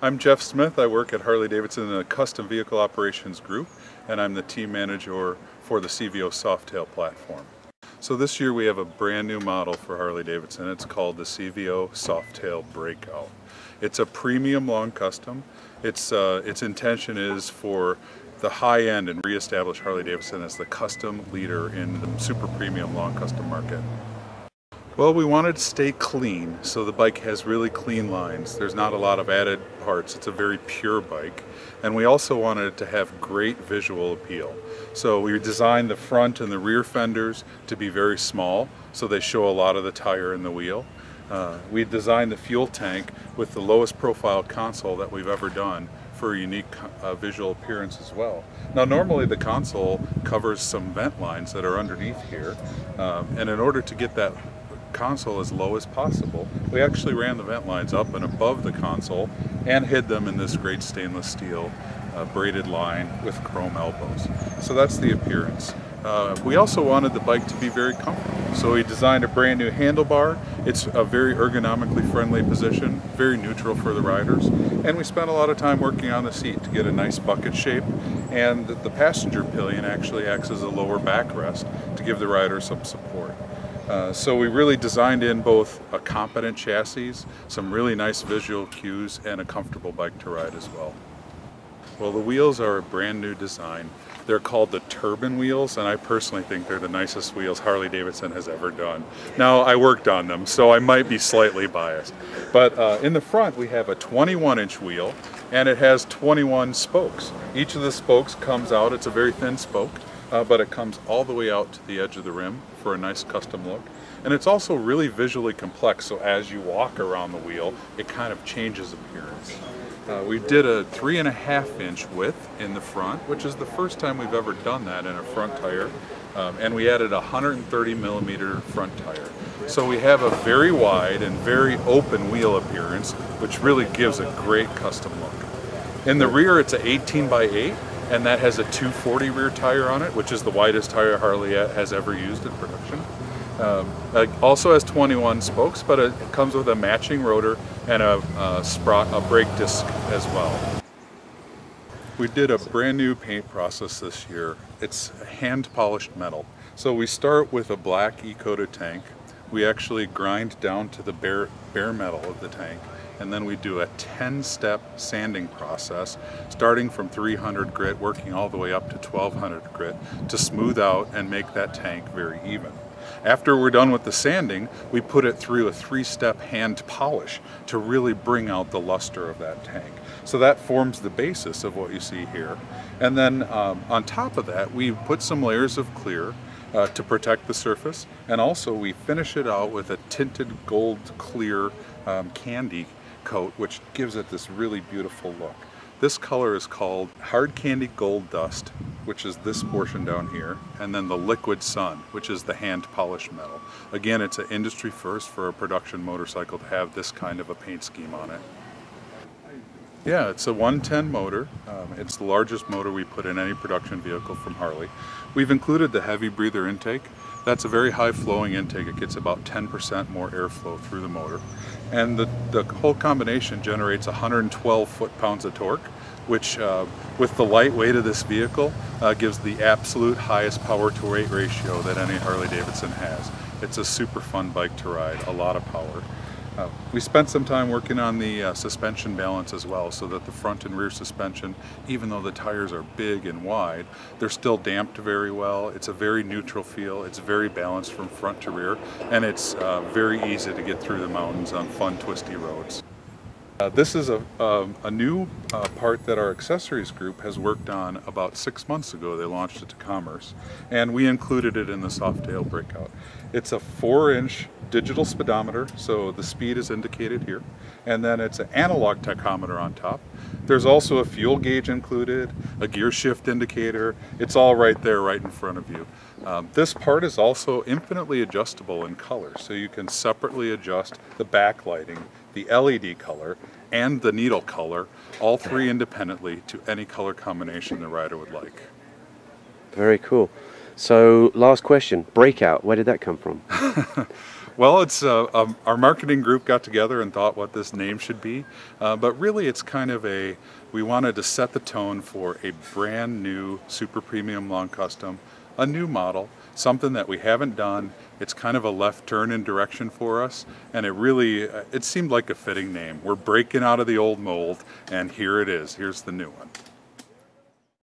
I'm Jeff Smith. I work at Harley-Davidson in the Custom Vehicle Operations Group, and I'm the team manager for the CVO Softail platform. So this year we have a brand new model for Harley-Davidson. It's called the CVO Softail Breakout. It's a premium long custom. Its intention is for the high end and reestablish Harley-Davidson as the custom leader in the super premium long custom market. Well, we wanted to stay clean, so the bike has really clean lines. There's not a lot of added parts. It's a very pure bike. And we also wanted it to have great visual appeal. So we designed the front and the rear fenders to be very small, so they show a lot of the tire and the wheel. We designed the fuel tank with the lowest profile console that we've ever done for a unique visual appearance as well. Now normally the console covers some vent lines that are underneath here, and in order to get that console as low as possible, we actually ran the vent lines up and above the console and hid them in this great stainless steel braided line with chrome elbows. So that's the appearance. We also wanted the bike to be very comfortable, so we designed a brand new handlebar. It's a very ergonomically friendly position, very neutral for the riders, and we spent a lot of time working on the seat to get a nice bucket shape, and the passenger pillion actually acts as a lower backrest to give the rider some support. So we really designed in both a competent chassis, some really nice visual cues, and a comfortable bike to ride as well. Well, the wheels are a brand new design. They're called the Turbine wheels, and I personally think they're the nicest wheels Harley-Davidson has ever done. Now, I worked on them, so I might be slightly biased. But in the front, we have a 21-inch wheel, and it has 21 spokes. Each of the spokes comes out, it's a very thin spoke, but it comes all the way out to the edge of the rim for a nice custom look. And it's also really visually complex, so as you walk around the wheel, it kind of changes appearance. We did a 3.5-inch width in the front, which is the first time we've ever done that in a front tire. And we added a 130mm front tire. So we have a very wide and very open wheel appearance, which really gives a great custom look. In the rear, it's an 18x8. And that has a 240 rear tire on it, which is the widest tire Harley has ever used in production. It also has 21 spokes, but it comes with a matching rotor and a brake disc as well. We did a brand new paint process this year. It's hand polished metal. So we start with a black E-coated tank. We actually grind down to the bare metal of the tank. And then we do a 10-step sanding process, starting from 300 grit, working all the way up to 1200 grit, to smooth out and make that tank very even. After we're done with the sanding, we put it through a 3-step hand polish to really bring out the luster of that tank. So that forms the basis of what you see here. And then on top of that, we put some layers of clear to protect the surface, and also we finish it out with a tinted gold clear candy coat, which gives it this really beautiful look. This color is called Hard Candy Gold Dust, which is this portion down here, and then the Liquid Sun, which is the hand polished metal. Again, it's an industry first for a production motorcycle to have this kind of a paint scheme on it. Yeah, it's a 110 motor. It's the largest motor we put in any production vehicle from Harley. We've included the heavy breather intake. That's a very high flowing intake. It gets about 10% more airflow through the motor. And the whole combination generates 112 foot-pounds of torque, which with the light weight of this vehicle gives the absolute highest power to weight ratio that any Harley-Davidson has. It's a super fun bike to ride, a lot of power. We spent some time working on the suspension balance as well, so that the front and rear suspension, even though the tires are big and wide, they're still damped very well. It's a very neutral feel, it's very balanced from front to rear, and it's very easy to get through the mountains on fun twisty roads. This is a new part that our accessories group has worked on about 6 months ago. They launched it to commerce, and we included it in the Softail Breakout. It's a 4-inch digital speedometer, so the speed is indicated here, and then it's an analog tachometer on top. There's also a fuel gauge included, a gear shift indicator. It's all right there, right in front of you. This part is also infinitely adjustable in color, so you can separately adjust the backlighting, the LED color, and the needle color, all three independently to any color combination the rider would like. Very cool. So, last question, Breakout, where did that come from? Well, it's our marketing group got together and thought what this name should be, but really it's kind of we wanted to set the tone for a brand new super premium long custom, a new model, something that we haven't done. It's kind of a left turn in direction for us, and it seemed like a fitting name. We're breaking out of the old mold, and here it is. Here's the new one.